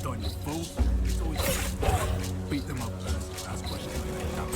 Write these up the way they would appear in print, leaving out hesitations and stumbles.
starting your fool. It's always beat them up first. Ask questions when they come.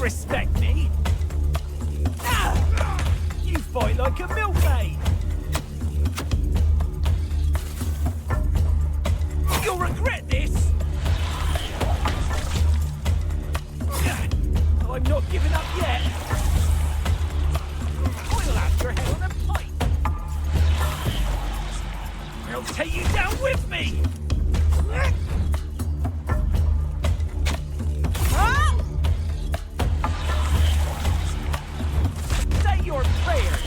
respect me. You fight like a milkmaid. You'll regret this. I'm not giving up yet. I'll have your head on a pike. I'll take you down with me. Say your prayers.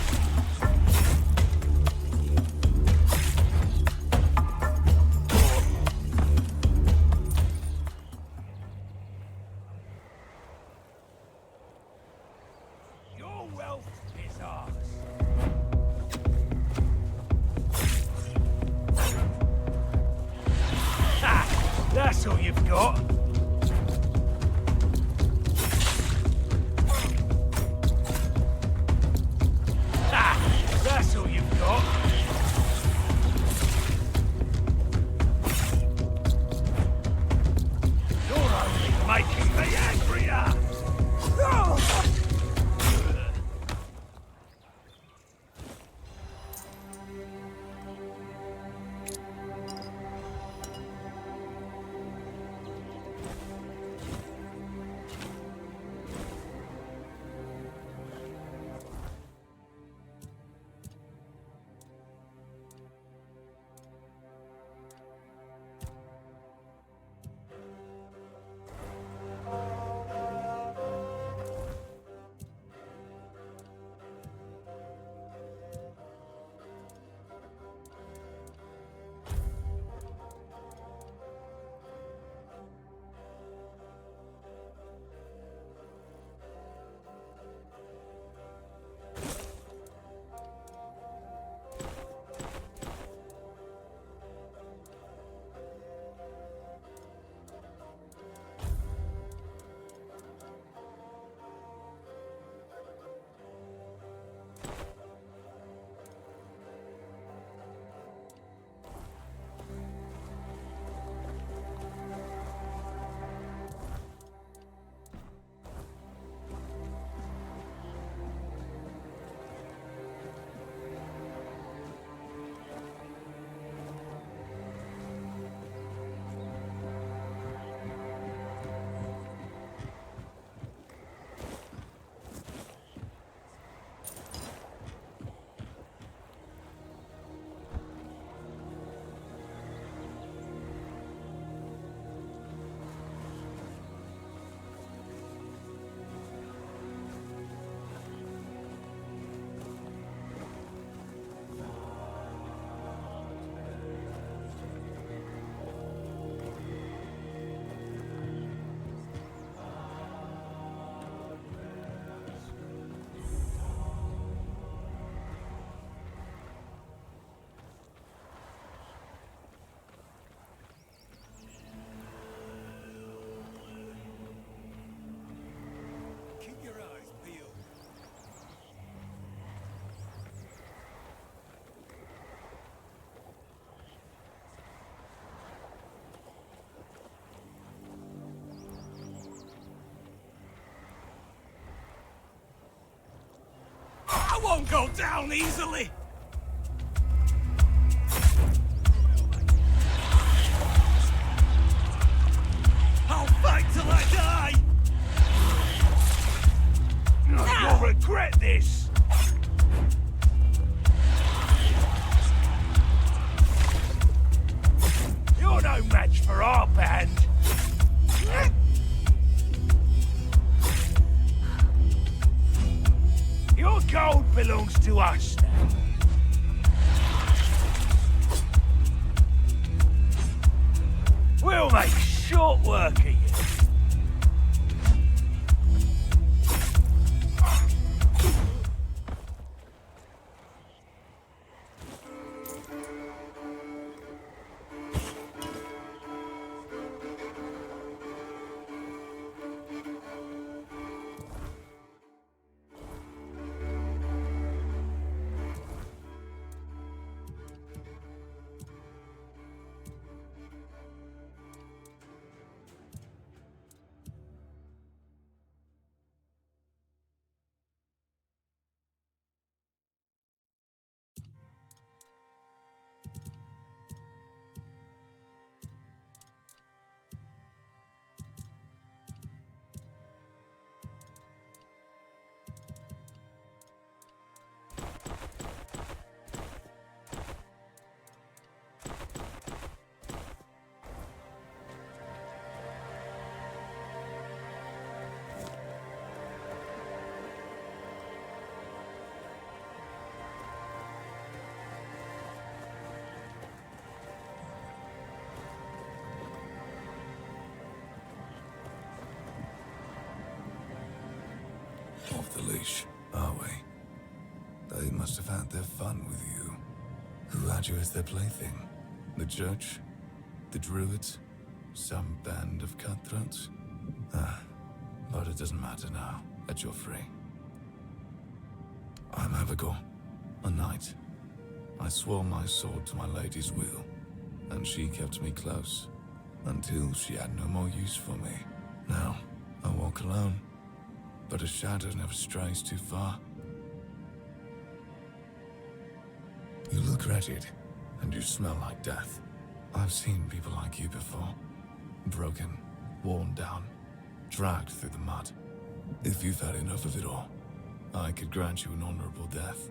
Your wealth is ours. Ha! That's all you've got. That's all you've got. You're only making me angrier. I won't go down easily. I'll fight till I die. You'll regret this. You're no match for our band. Your gold belongs to us now. We'll make short work of you. must have had their fun with you. Who had you as their plaything? The church? The druids? Some band of cutthroats? But it doesn't matter now that you're free. I'm Abigail, a knight. I swore my sword to my lady's will, and she kept me close, until she had no more use for me. Now, I walk alone, but a shadow never strays too far. You look wretched, and you smell like death. I've seen people like you before. Broken, worn down, dragged through the mud. If you've had enough of it all, I could grant you an honorable death.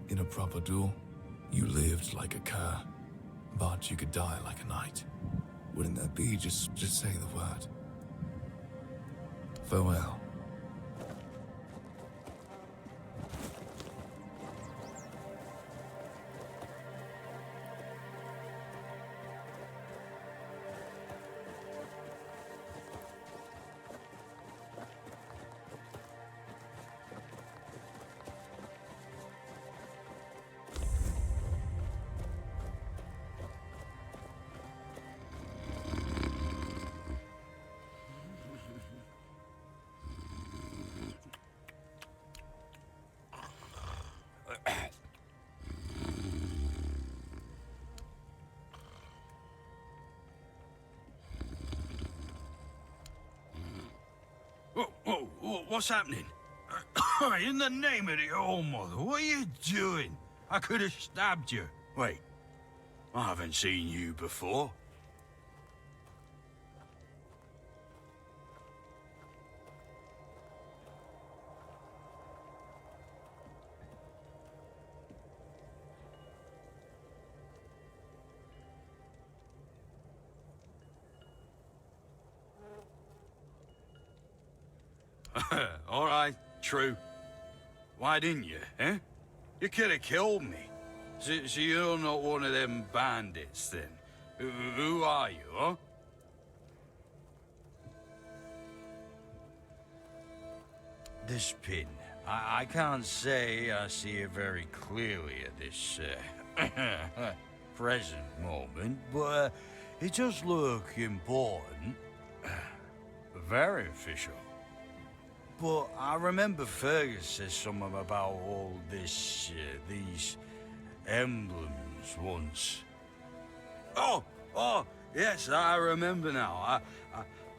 In a proper duel, you lived like a cur, but you could die like a knight. Wouldn't that be? Just say the word. Farewell. What's happening? In the name of the All Mother, what are you doing? I could have stabbed you. Wait, I haven't seen you before. All right, true. Why didn't you, eh? You could have killed me. So you're not one of them bandits, then? Who are you, huh? This pin, I can't say I see it very clearly at this present moment, but it does look important. Very official. But I remember Fergus said something about all this, these emblems once. Oh, yes, I remember now.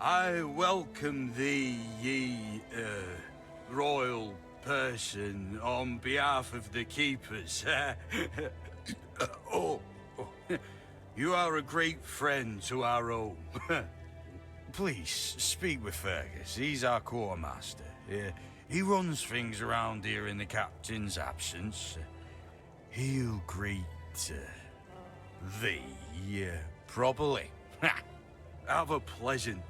I welcome thee, ye, royal person, on behalf of the keepers. You are a great friend to our own. Please, speak with Fergus. He's our quartermaster. He runs things around here in the captain's absence. He'll greet thee properly. Have a pleasant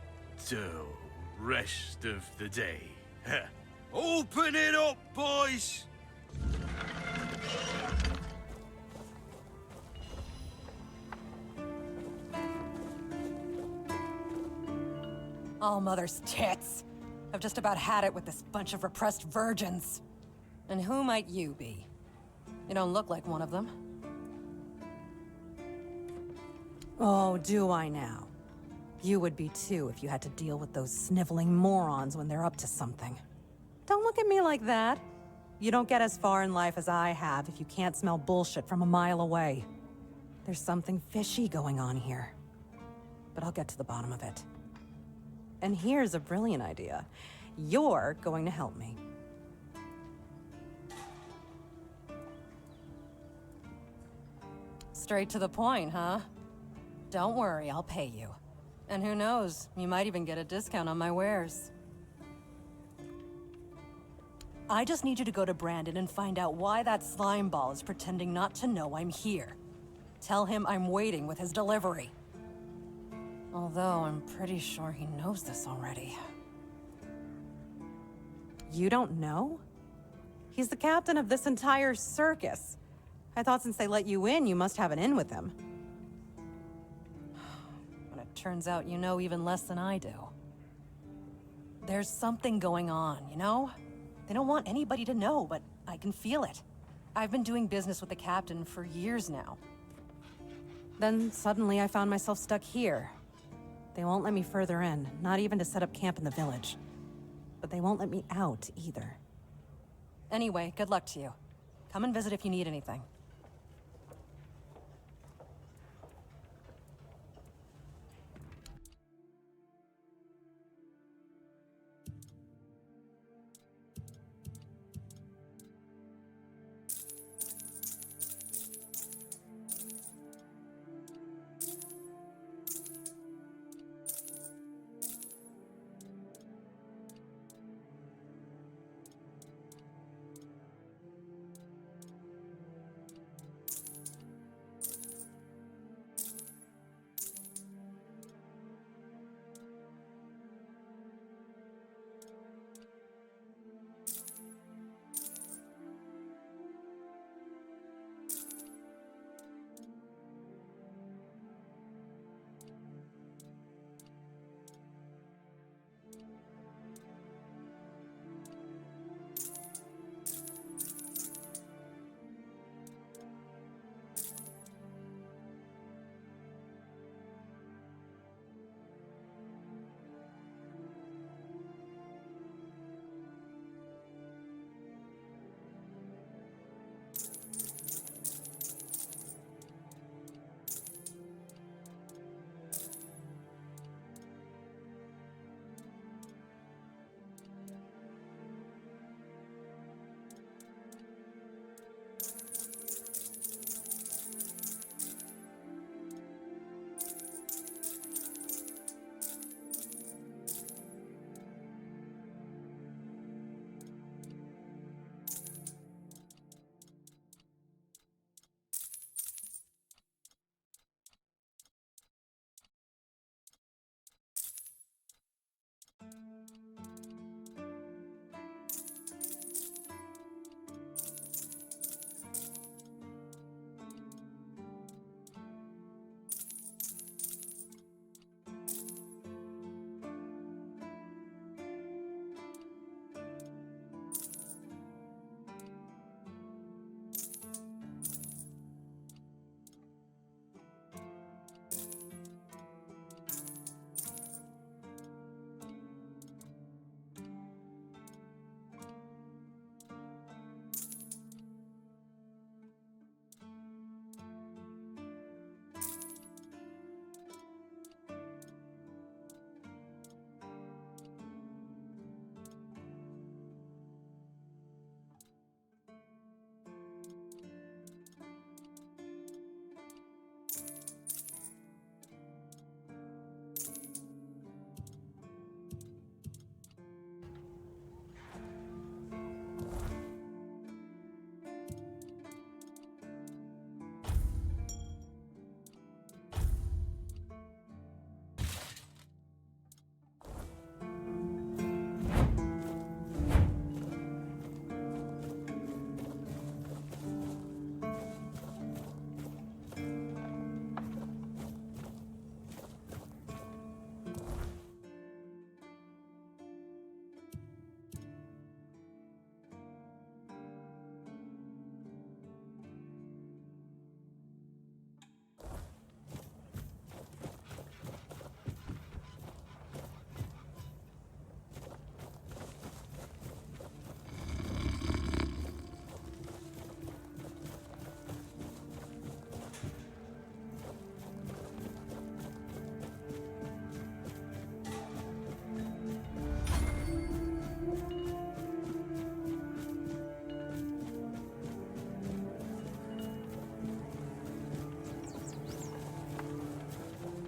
rest of the day. Open it up, boys! All Mother's tits. I've just about had it with this bunch of repressed virgins. And who might you be? You don't look like one of them. Oh, do I now? You would be too if you had to deal with those sniveling morons when they're up to something. Don't look at me like that. You don't get as far in life as I have if you can't smell bullshit from a mile away. There's something fishy going on here. But I'll get to the bottom of it. And here's a brilliant idea. You're going to help me. Straight to the point, huh? Don't worry, I'll pay you. And who knows, you might even get a discount on my wares. I just need you to go to Brandon and find out why that slime ball is pretending not to know I'm here. Tell him I'm waiting with his delivery. Although I'm pretty sure he knows this already. You don't know? He's the captain of this entire circus. I thought since they let you in, you must have an in with him. But it turns out you know even less than I do. There's something going on, you know? They don't want anybody to know, but I can feel it. I've been doing business with the captain for years now. Then suddenly I found myself stuck here. They won't let me further in, not even to set up camp in the village. But they won't let me out either. Anyway, good luck to you. Come and visit if you need anything.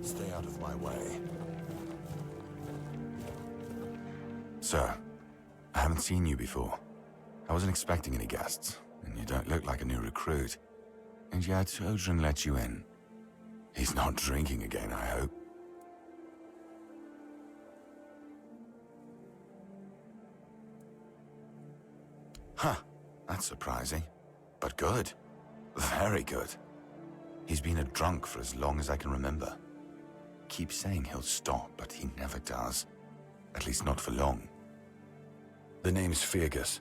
Stay out of my way. Sir, I haven't seen you before. I wasn't expecting any guests, and you don't look like a new recruit. And yet, Odrin let you in. He's not drinking again, I hope. Huh, that's surprising. But good. Very good. He's been a drunk for as long as I can remember. Keeps saying he'll stop, but he never does. At least not for long. The name's Fergus,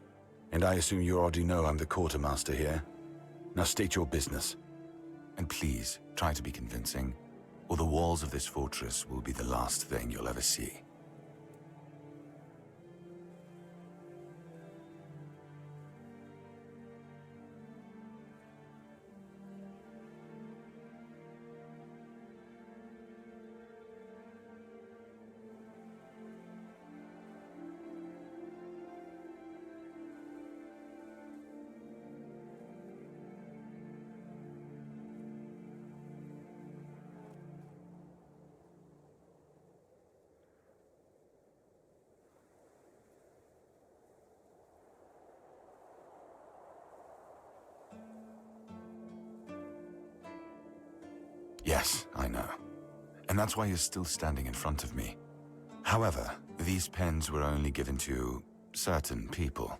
and I assume you already know I'm the quartermaster here? Now state your business. And please, try to be convincing, or the walls of this fortress will be the last thing you'll ever see. Yes, I know. And that's why you're still standing in front of me. However, these pens were only given to certain people.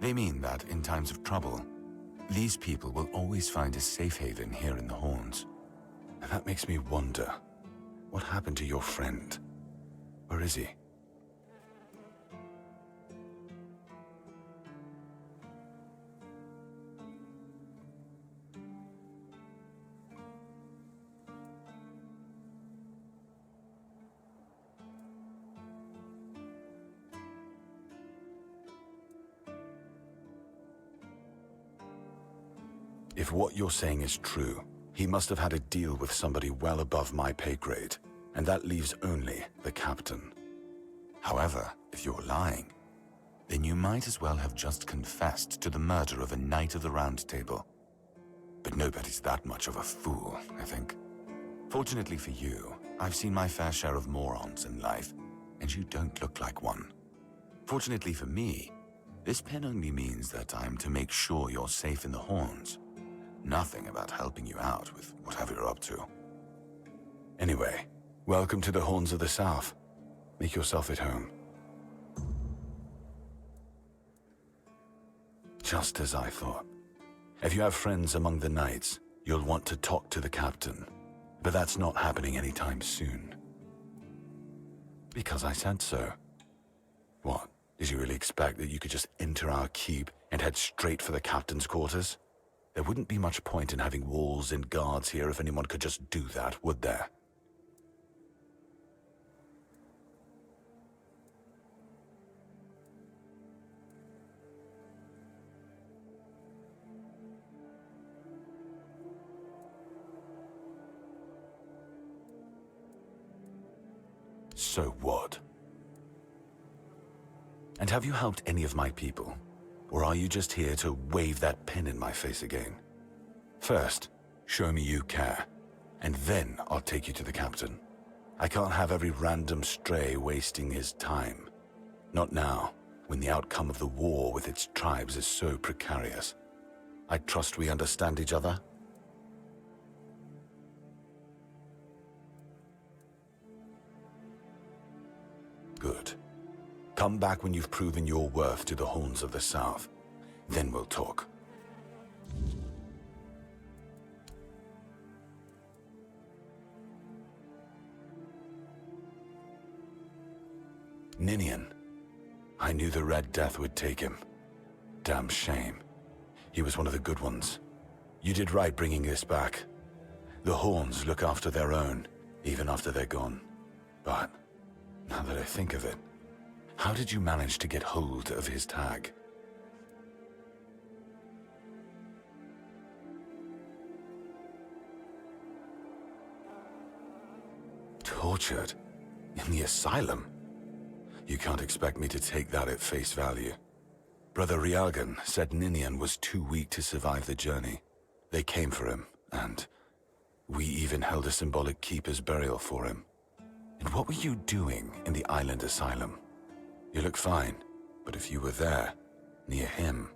They mean that in times of trouble, these people will always find a safe haven here in the Horns. And that makes me wonder, what happened to your friend? Where is he? If what you're saying is true, he must have had a deal with somebody well above my pay grade, and that leaves only the captain. However, if you're lying, then you might as well have just confessed to the murder of a Knight of the Round Table. But nobody's that much of a fool, I think. Fortunately for you, I've seen my fair share of morons in life, and you don't look like one. Fortunately for me, this pen only means that I'm to make sure you're safe in the Horns. Nothing about helping you out with whatever you're up to. Anyway, welcome to the Horns of the South. Make yourself at home. Just as I thought. If you have friends among the knights, you'll want to talk to the captain. But that's not happening anytime soon. Because I said so. What? Did you really expect that you could just enter our keep and head straight for the captain's quarters? There wouldn't be much point in having walls and guards here if anyone could just do that, would there? So what? And have you helped any of my people? Or are you just here to wave that pen in my face again? First, show me you care, and then I'll take you to the captain. I can't have every random stray wasting his time. Not now, when the outcome of the war with its tribes is so precarious. I trust we understand each other? Good. Come back when you've proven your worth to the Horns of the South. Then we'll talk. Ninian. I knew the Red Death would take him. Damn shame. He was one of the good ones. You did right bringing this back. The Horns look after their own, even after they're gone. But, now that I think of it, how did you manage to get hold of his tag? Tortured? In the asylum? You can't expect me to take that at face value. Brother Rialgan said Ninian was too weak to survive the journey. They came for him, and we even held a symbolic keeper's burial for him. And what were you doing in the island asylum? You look fine, but if you were there, near him...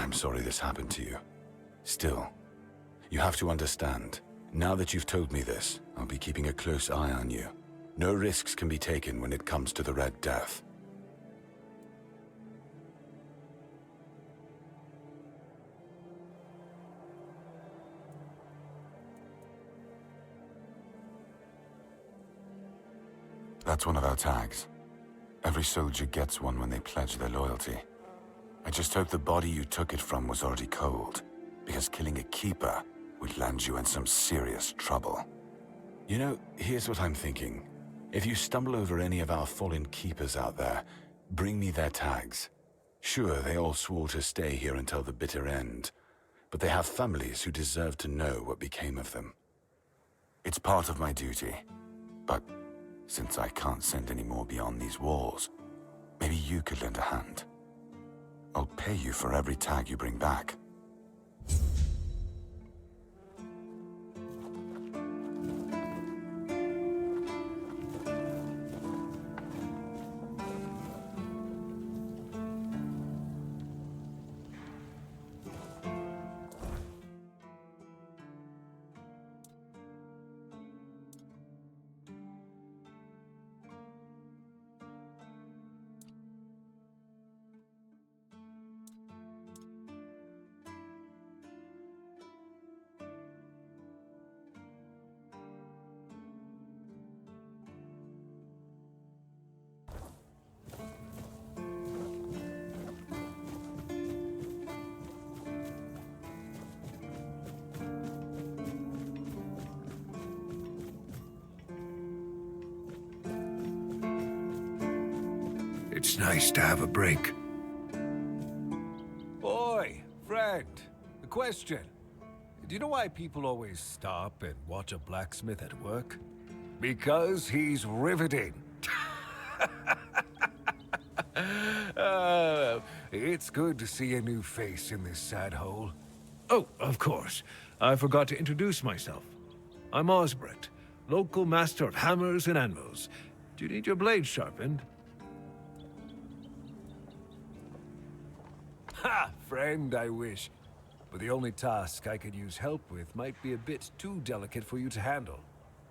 I'm sorry this happened to you. Still, you have to understand, now that you've told me this, I'll be keeping a close eye on you. No risks can be taken when it comes to the Red Death. That's one of our tags. Every soldier gets one when they pledge their loyalty. I just hope the body you took it from was already cold, because killing a keeper would land you in some serious trouble. You know, here's what I'm thinking. If you stumble over any of our fallen keepers out there, bring me their tags. Sure, they all swore to stay here until the bitter end, but they have families who deserve to know what became of them. It's part of my duty, but since I can't send any more beyond these walls, maybe you could lend a hand. I'll pay you for every tag you bring back. It's nice to have a break. Boy, friend, a question. Do you know why people always stop and watch a blacksmith at work? Because he's riveting. It's good to see a new face in this sad hole. Oh, of course. I forgot to introduce myself. I'm Osbert, local master of hammers and anvils. Do you need your blade sharpened? Ha! Friend, I wish. But the only task I could use help with might be a bit too delicate for you to handle.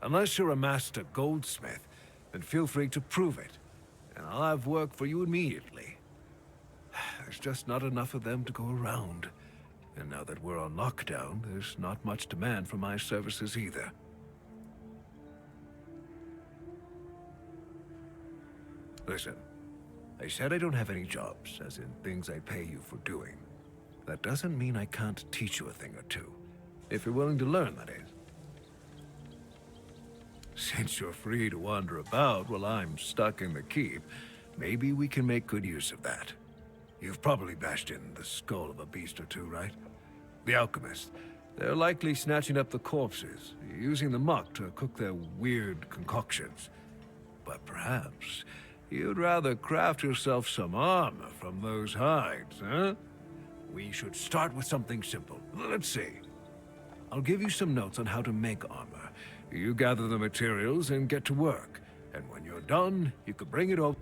Unless you're a master goldsmith, then feel free to prove it. And I'll have work for you immediately. There's just not enough of them to go around. And now that we're on lockdown, there's not much demand for my services either. Listen, I said I don't have any jobs, as in things I pay you for doing. That doesn't mean I can't teach you a thing or two. If you're willing to learn, that is. Since you're free to wander about while I'm stuck in the keep, maybe we can make good use of that. You've probably bashed in the skull of a beast or two, right? The alchemists. They're likely snatching up the corpses, using the muck to cook their weird concoctions. But perhaps you'd rather craft yourself some armor from those hides, huh? We should start with something simple. Let's see. I'll give you some notes on how to make armor. You gather the materials and get to work. And when you're done, you can bring it over.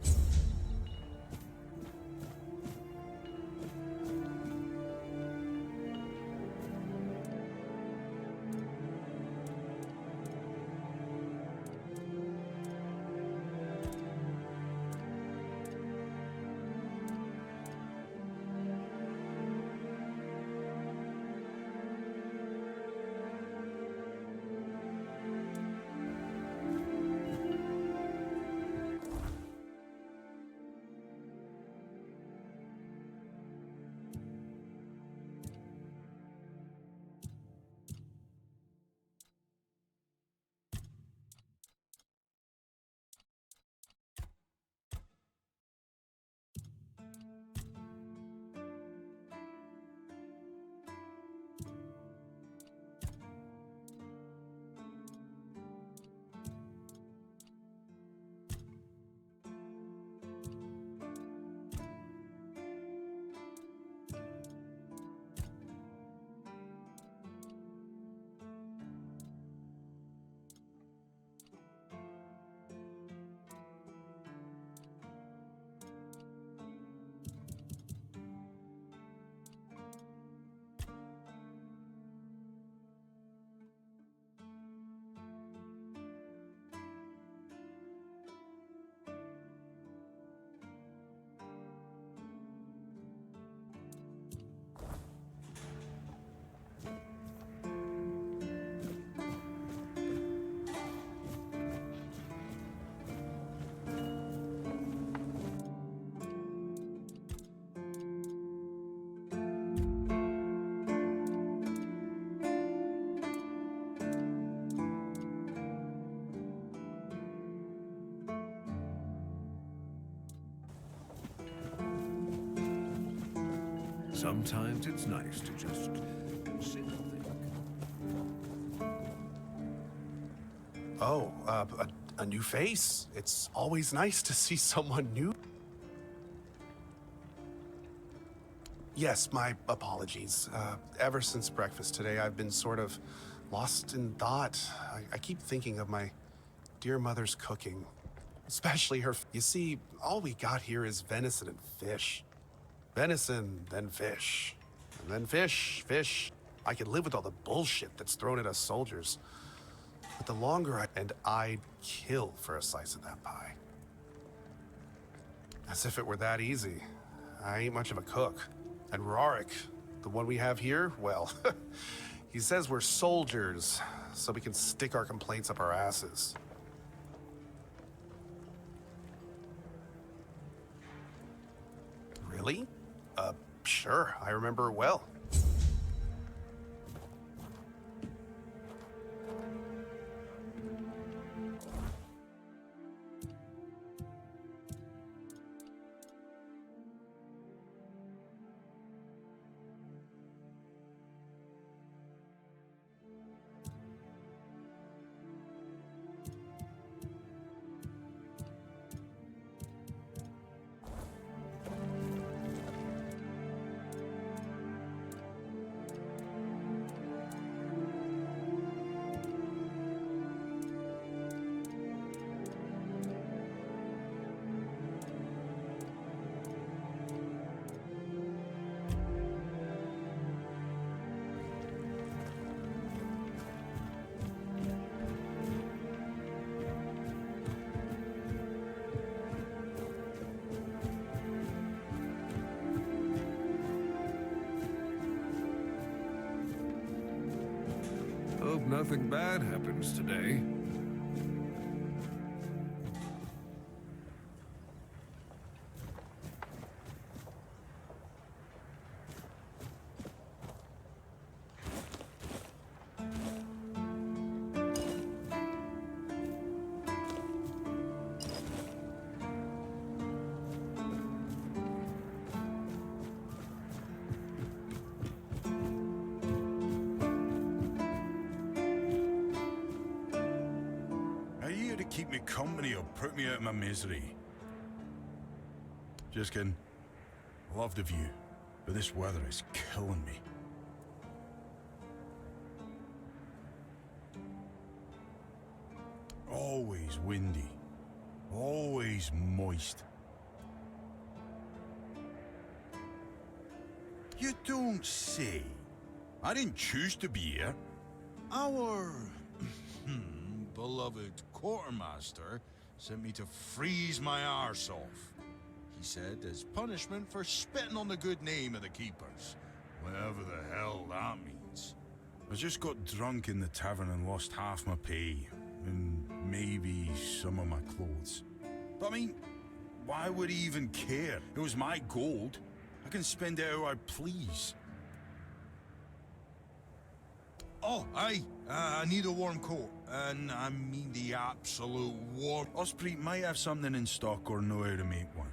Sometimes it's nice to just sit and think. Oh, a new face. It's always nice to see someone new. Yes, my apologies. Ever since breakfast today, I've been sort of lost in thought. I keep thinking of my dear mother's cooking, especially her. You see, all we got here is venison and fish. Venison, then fish. And then fish, fish. I could live with all the bullshit that's thrown at us soldiers. But the longer I'd kill for a slice of that pie. As if it were that easy. I ain't much of a cook. And Rorik, the one we have here, well, he says we're soldiers, so we can stick our complaints up our asses. Really? Sure, I remember her well. Hope nothing bad happens today. Keep me company or put me out of my misery. Just kidding. Love the view, but this weather is killing me. Always windy. Always moist. You don't say. I didn't choose to be here. Our beloved quartermaster sent me to freeze my arse off. He said as punishment for spitting on the good name of the keepers. Whatever the hell that means. I just got drunk in the tavern and lost half my pay. And maybe some of my clothes. But I mean, why would he even care? It was my gold. I can spend it how I please. Oh, aye. I need a warm coat. And I mean the absolute warm. Osprey might have something in stock or know how to make one.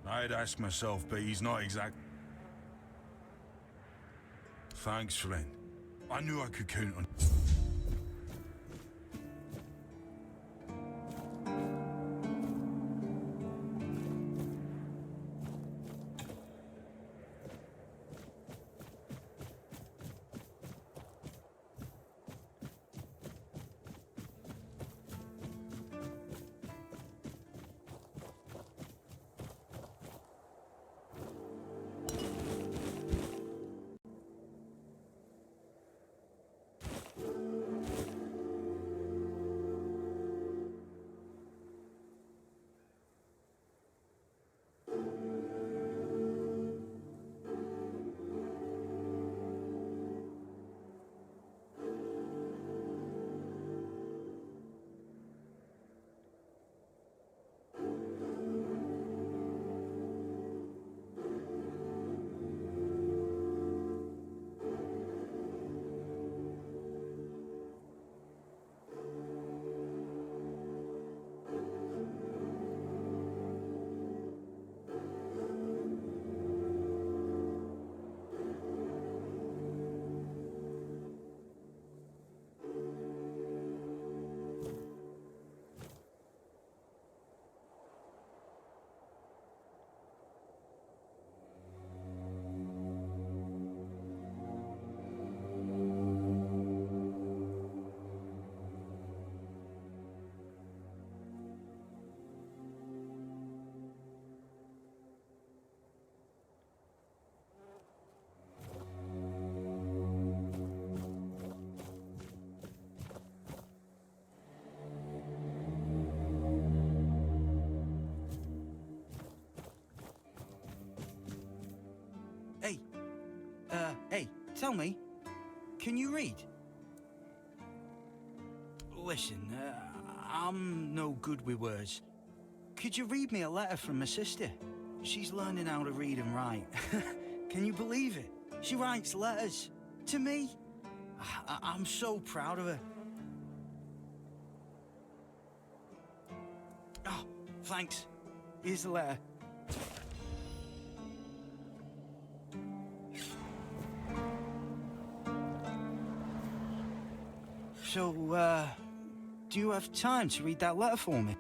I'd ask myself, but he's not exact. Thanks, friend. I knew I could count on. Hey, tell me, can you read? Listen, I'm no good with words. Could you read me a letter from my sister? She's learning how to read and write. Can you believe it? She writes letters to me. I'm so proud of her. Oh, thanks. Here's the letter. So, do you have time to read that letter for me?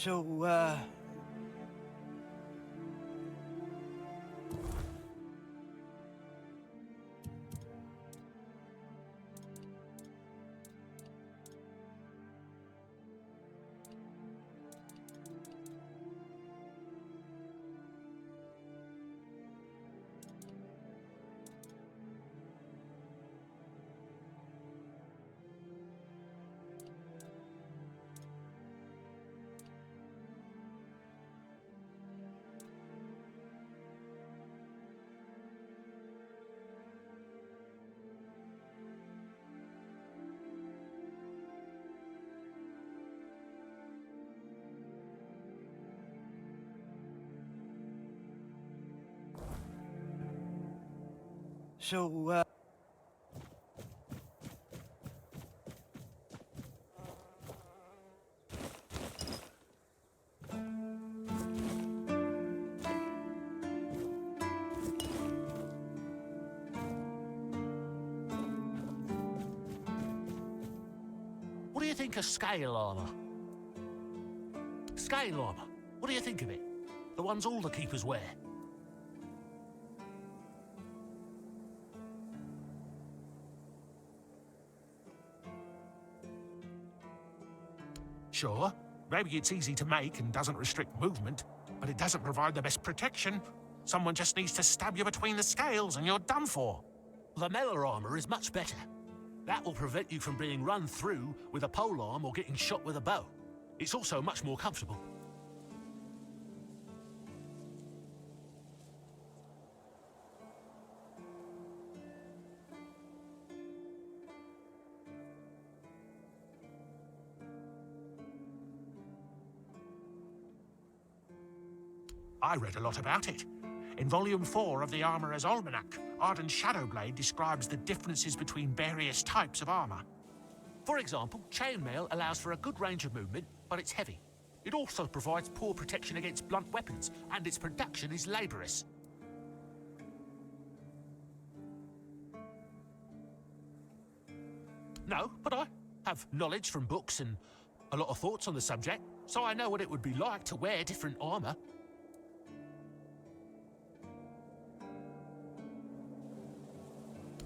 So, So, What do you think of scale armor? Scale armor. What do you think of it? The ones all the keepers wear. Sure, maybe it's easy to make and doesn't restrict movement, but it doesn't provide the best protection. Someone just needs to stab you between the scales and you're done for. The melee armor is much better. That will prevent you from being run through with a polearm or getting shot with a bow. It's also much more comfortable. I read a lot about it. In Volume 4 of the Armourer's Almanac, Arden's Shadowblade describes the differences between various types of armour. For example, chainmail allows for a good range of movement, but it's heavy. It also provides poor protection against blunt weapons, and its production is laborious. No, but have knowledge from books and a lot of thoughts on the subject, so I know what it would be like to wear different armor.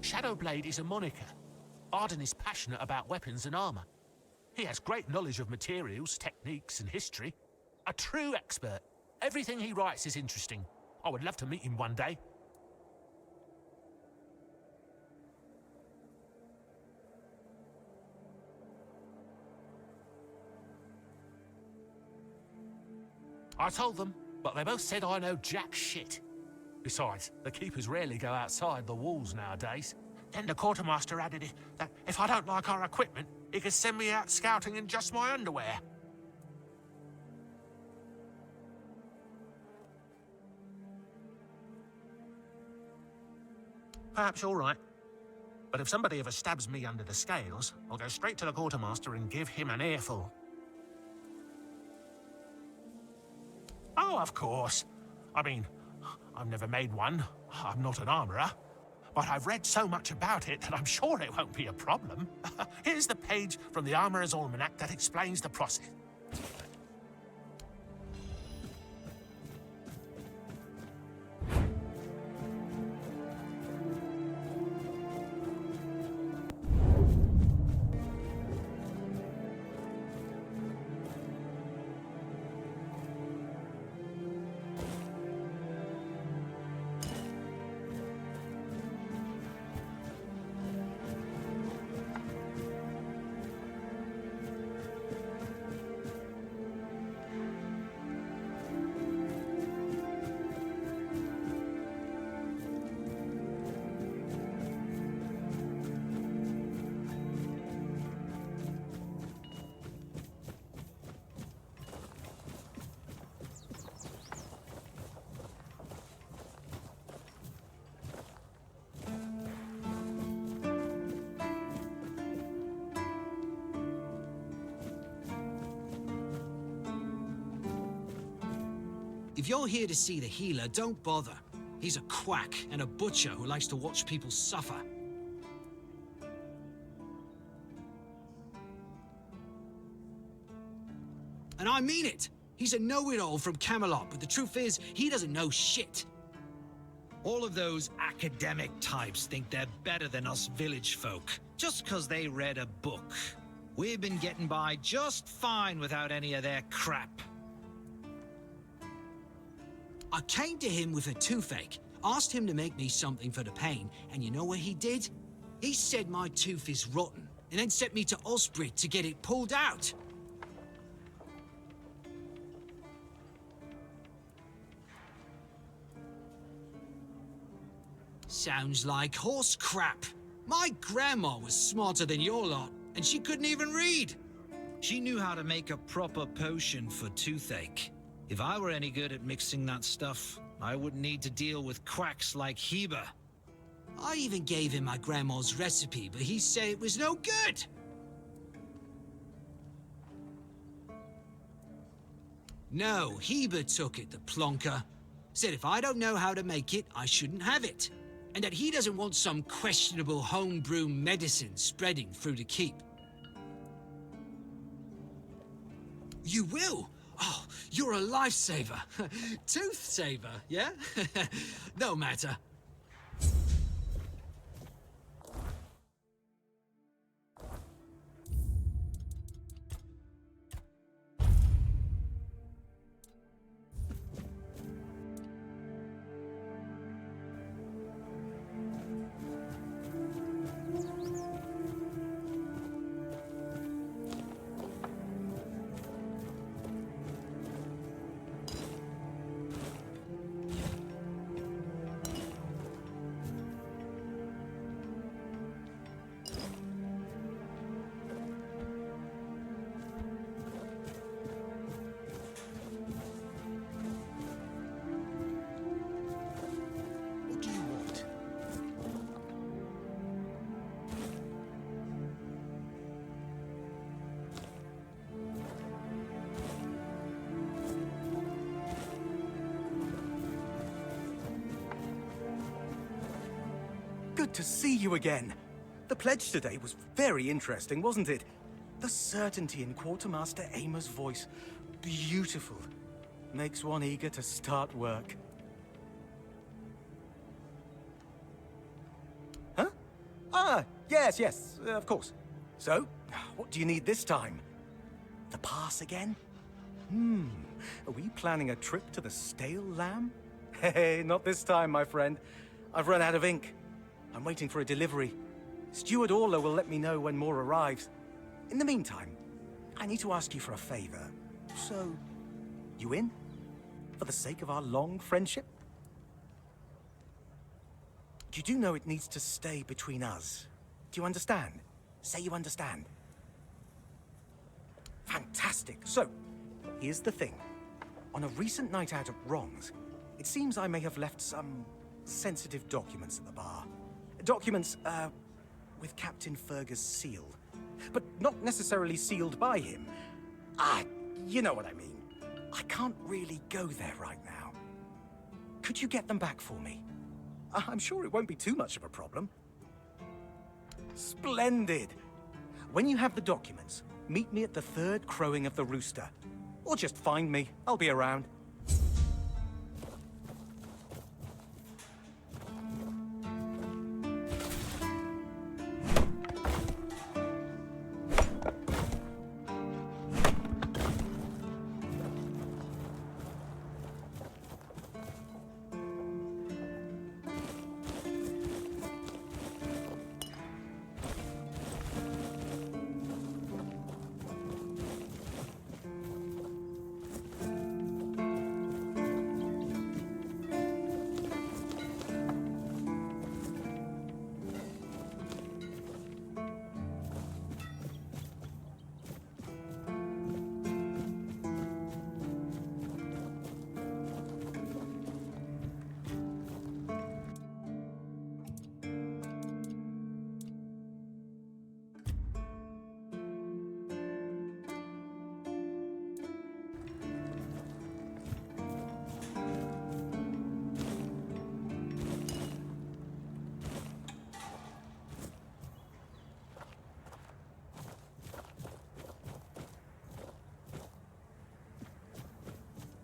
Shadowblade is a moniker. Arden is passionate about weapons and armor. He has great knowledge of materials, techniques, and history. A true expert. Everything he writes is interesting. I would love to meet him one day. I told them, but they both said I know jack shit. Besides, the keepers rarely go outside the walls nowadays. Then the quartermaster added that if I don't like our equipment, he could send me out scouting in just my underwear. Perhaps you're right. But if somebody ever stabs me under the scales, I'll go straight to the quartermaster and give him an earful. Oh, of course. I mean, I've never made one. I'm not an armourer. But I've read so much about it that I'm sure it won't be a problem. Here's the page from the Armourer's Almanac that explains the process. If you're here to see the healer, don't bother. He's a quack and a butcher who likes to watch people suffer. And I mean it! He's a know-it-all from Camelot, but the truth is, he doesn't know shit. All of those academic types think they're better than us village folk, just 'cause they read a book. We've been getting by just fine without any of their crap. I came to him with a toothache, asked him to make me something for the pain, and you know what he did? He said my tooth is rotten, and then sent me to Osprey to get it pulled out. Sounds like horse crap. My grandma was smarter than your lot, and she couldn't even read. She knew how to make a proper potion for toothache. If I were any good at mixing that stuff, I wouldn't need to deal with quacks like Heber. I even gave him my grandma's recipe, but he said it was no good. No, Heber took it, the plonker. Said if I don't know how to make it, I shouldn't have it. And that he doesn't want some questionable homebrew medicine spreading through the keep. You will? Oh, you're a lifesaver. Tooth saver, yeah? No matter. Good to see you again. The pledge today was very interesting, wasn't it? The certainty in Quartermaster Aymer's voice. Beautiful. Makes one eager to start work. Huh? Ah, yes, of course. So, what do you need this time? The pass again? Are we planning a trip to the Stale Lamb? Hey, not this time, my friend. I've run out of ink. I'm waiting for a delivery. Steward Orla will let me know when more arrives. In the meantime, I need to ask you for a favor. So, you in? For the sake of our long friendship? You do know it needs to stay between us. Do you understand? Say you understand. Fantastic. So, here's the thing. On a recent night out at Wrong's, it seems I may have left some sensitive documents at the bar. Documents, with Captain Fergus seal. But not necessarily sealed by him. You know what I mean. I can't really go there right now. Could you get them back for me? I'm sure it won't be too much of a problem. Splendid! When you have the documents, meet me at the third crowing of the rooster. Or just find me. I'll be around.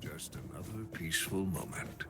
Just another peaceful moment.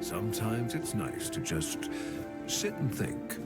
Sometimes it's nice to just sit and think.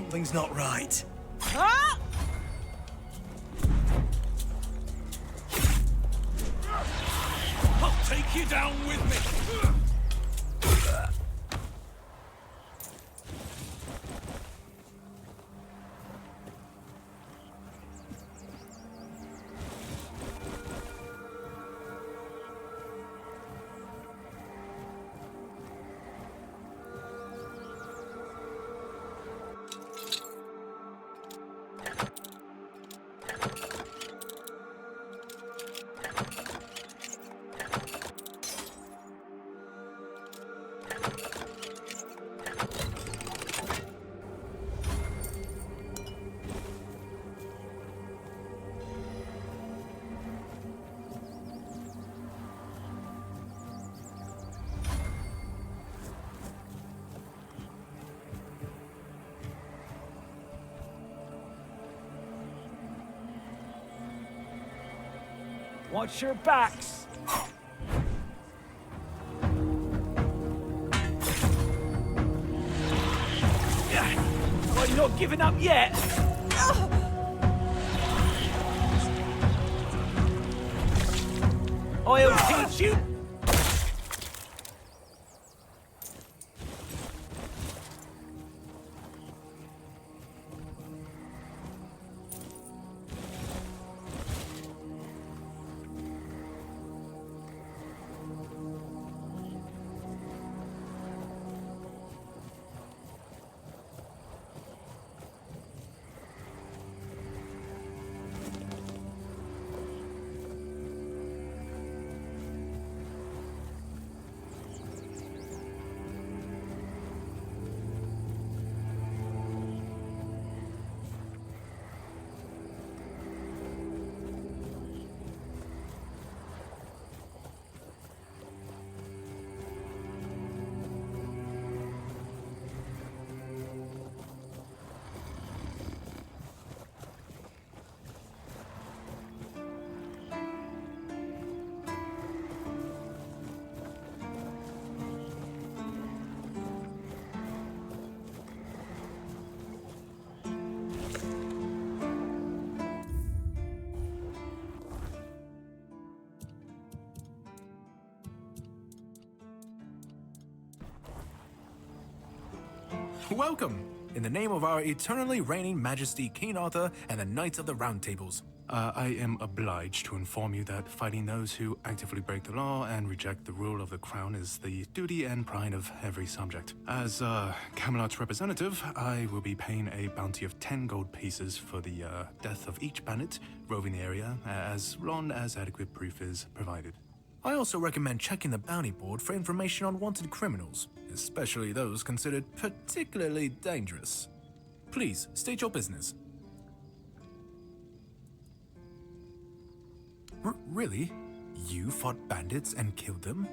Something's not right. Ah! I'll take you down with me! Watch your backs! Oh, you're not giving up yet? I'll teach you! Welcome! In the name of our eternally reigning Majesty King Arthur and the Knights of the Round Tables, I am obliged to inform you that fighting those who actively break the law and reject the rule of the crown is the duty and pride of every subject. As Camelot's representative, I will be paying a bounty of 10 gold pieces for the death of each bandit roving the area, as long as adequate proof is provided. I also recommend checking the bounty board for information on wanted criminals, especially those considered particularly dangerous. Please, state your business. Really? You fought bandits and killed them?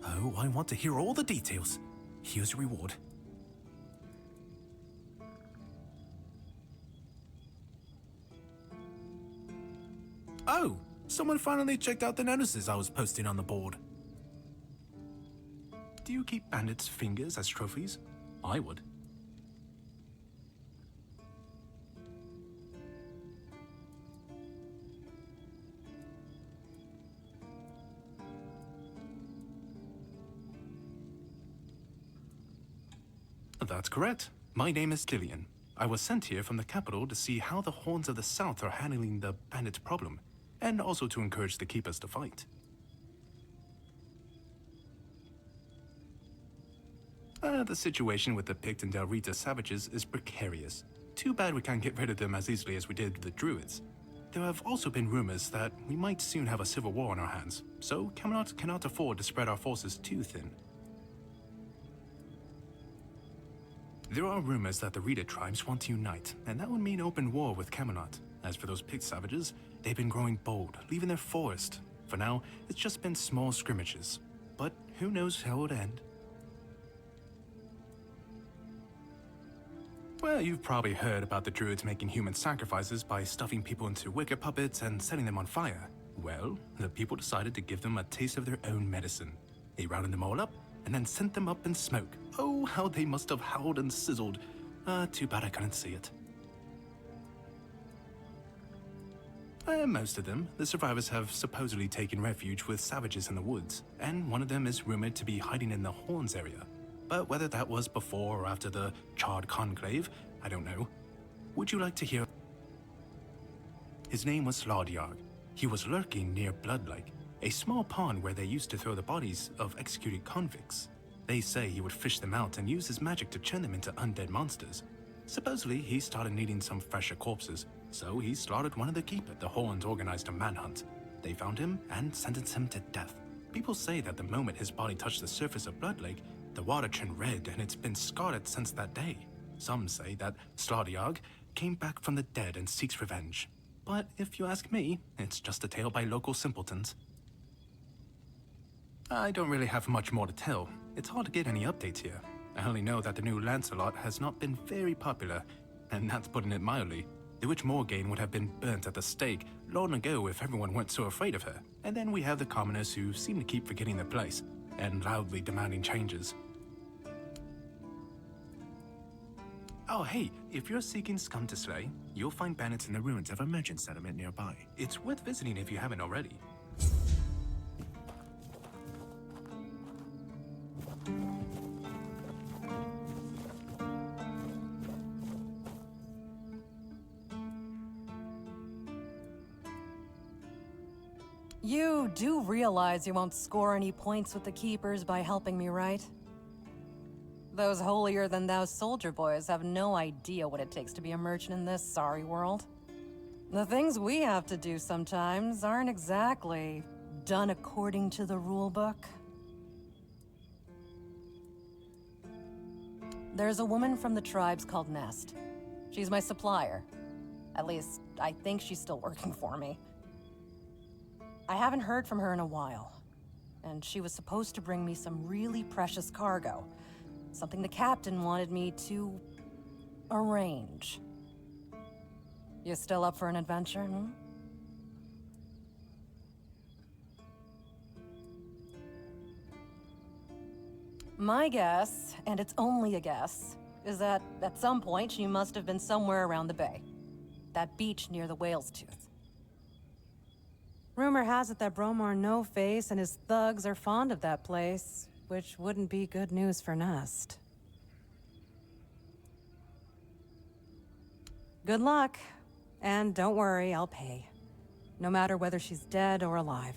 Oh, I want to hear all the details. Here's your reward. Oh, someone finally checked out the notices I was posting on the board. Do you keep bandits' fingers as trophies? I would. That's correct. My name is Lillian. I was sent here from the capital to see how the Horns of the South are handling the bandit problem, and also to encourage the Keepers to fight. The situation with the Pict and Del Rita savages is precarious. Too bad we can't get rid of them as easily as we did with the Druids. There have also been rumors that we might soon have a civil war on our hands, so Camelot cannot afford to spread our forces too thin. There are rumors that the Rita tribes want to unite, and that would mean open war with Camelot. As for those Pict savages, they've been growing bold, leaving their forest. For now, it's just been small skirmishes. But who knows how it'll end? Well, you've probably heard about the Druids making human sacrifices by stuffing people into wicker puppets and setting them on fire. Well, the people decided to give them a taste of their own medicine. They rounded them all up and then sent them up in smoke. Oh, how they must have howled and sizzled. Too bad I couldn't see it. Most of them, the survivors have supposedly taken refuge with savages in the woods, and one of them is rumored to be hiding in the Horns area. But whether that was before or after the Charred Conclave, I don't know. Would you like to hear? His name was Slaudyarg. He was lurking near Blood Lake, a small pond where they used to throw the bodies of executed convicts. They say he would fish them out and use his magic to turn them into undead monsters. Supposedly, he started needing some fresher corpses, so he slaughtered one of the keepers. The Horns organized a manhunt. They found him and sentenced him to death. People say that the moment his body touched the surface of Blood Lake, the water turned red and it's been scarred since that day. Some say that Slaudyarg came back from the dead and seeks revenge. But if you ask me, it's just a tale by local simpletons. I don't really have much more to tell. It's hard to get any updates here. I only know that the new Lancelot has not been very popular, and that's putting it mildly. The Witch Morgaine would have been burnt at the stake long ago if everyone weren't so afraid of her. And then we have the commoners who seem to keep forgetting their place, and loudly demanding changes. Oh hey, if you're seeking scum to slay, you'll find bandits in the ruins of a merchant settlement nearby. It's worth visiting if you haven't already. You do realize you won't score any points with the Keepers by helping me, right? Those holier-than-thou soldier boys have no idea what it takes to be a merchant in this sorry world. The things we have to do sometimes aren't exactly done according to the rulebook. There's a woman from the tribes called Nest. She's my supplier. At least, I think she's still working for me. I haven't heard from her in a while, and she was supposed to bring me some really precious cargo. Something the captain wanted me to arrange. You still up for an adventure, hmm? My guess, and it's only a guess, is that at some point she must have been somewhere around the bay. That beach near the Whale's Tooth. Rumor has it that Bromar No-Face and his thugs are fond of that place, which wouldn't be good news for Nest. Good luck. And don't worry, I'll pay. No matter whether she's dead or alive.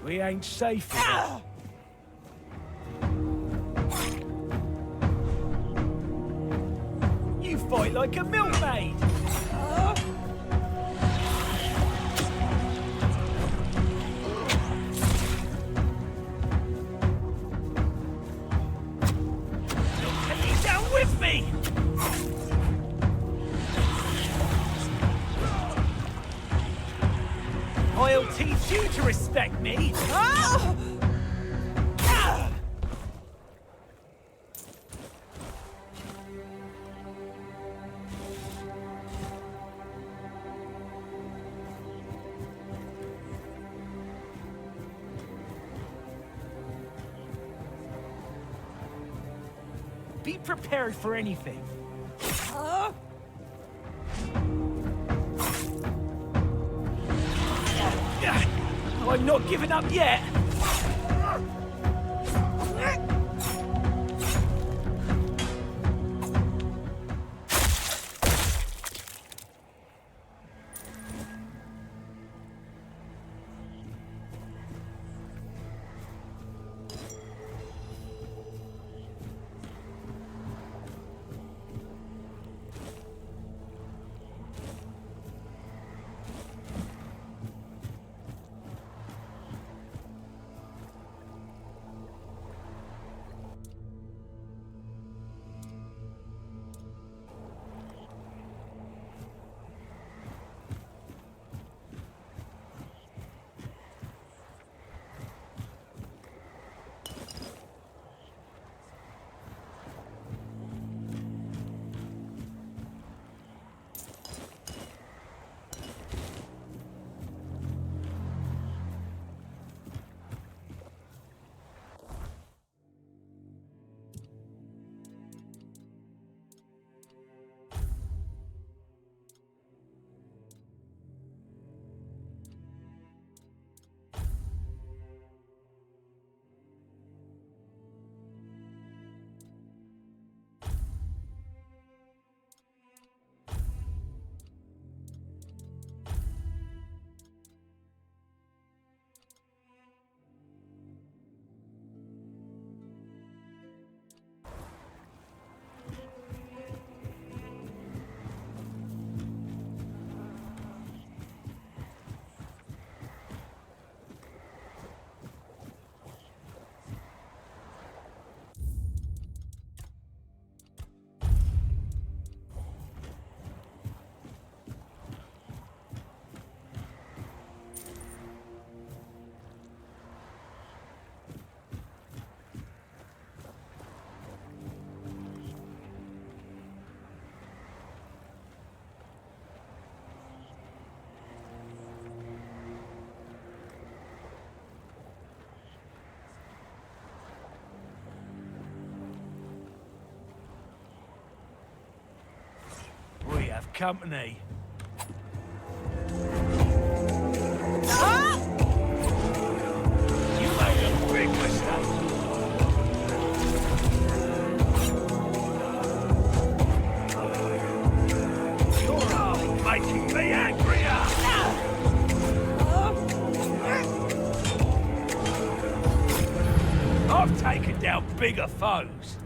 We ain't safe here. You fight like a milkmaid! Take me down with me! I'll teach you to respect me! Be prepared for anything. I'm not giving up yet. We have company. You made a big mistake. You're making me angrier. I've taken down bigger foes.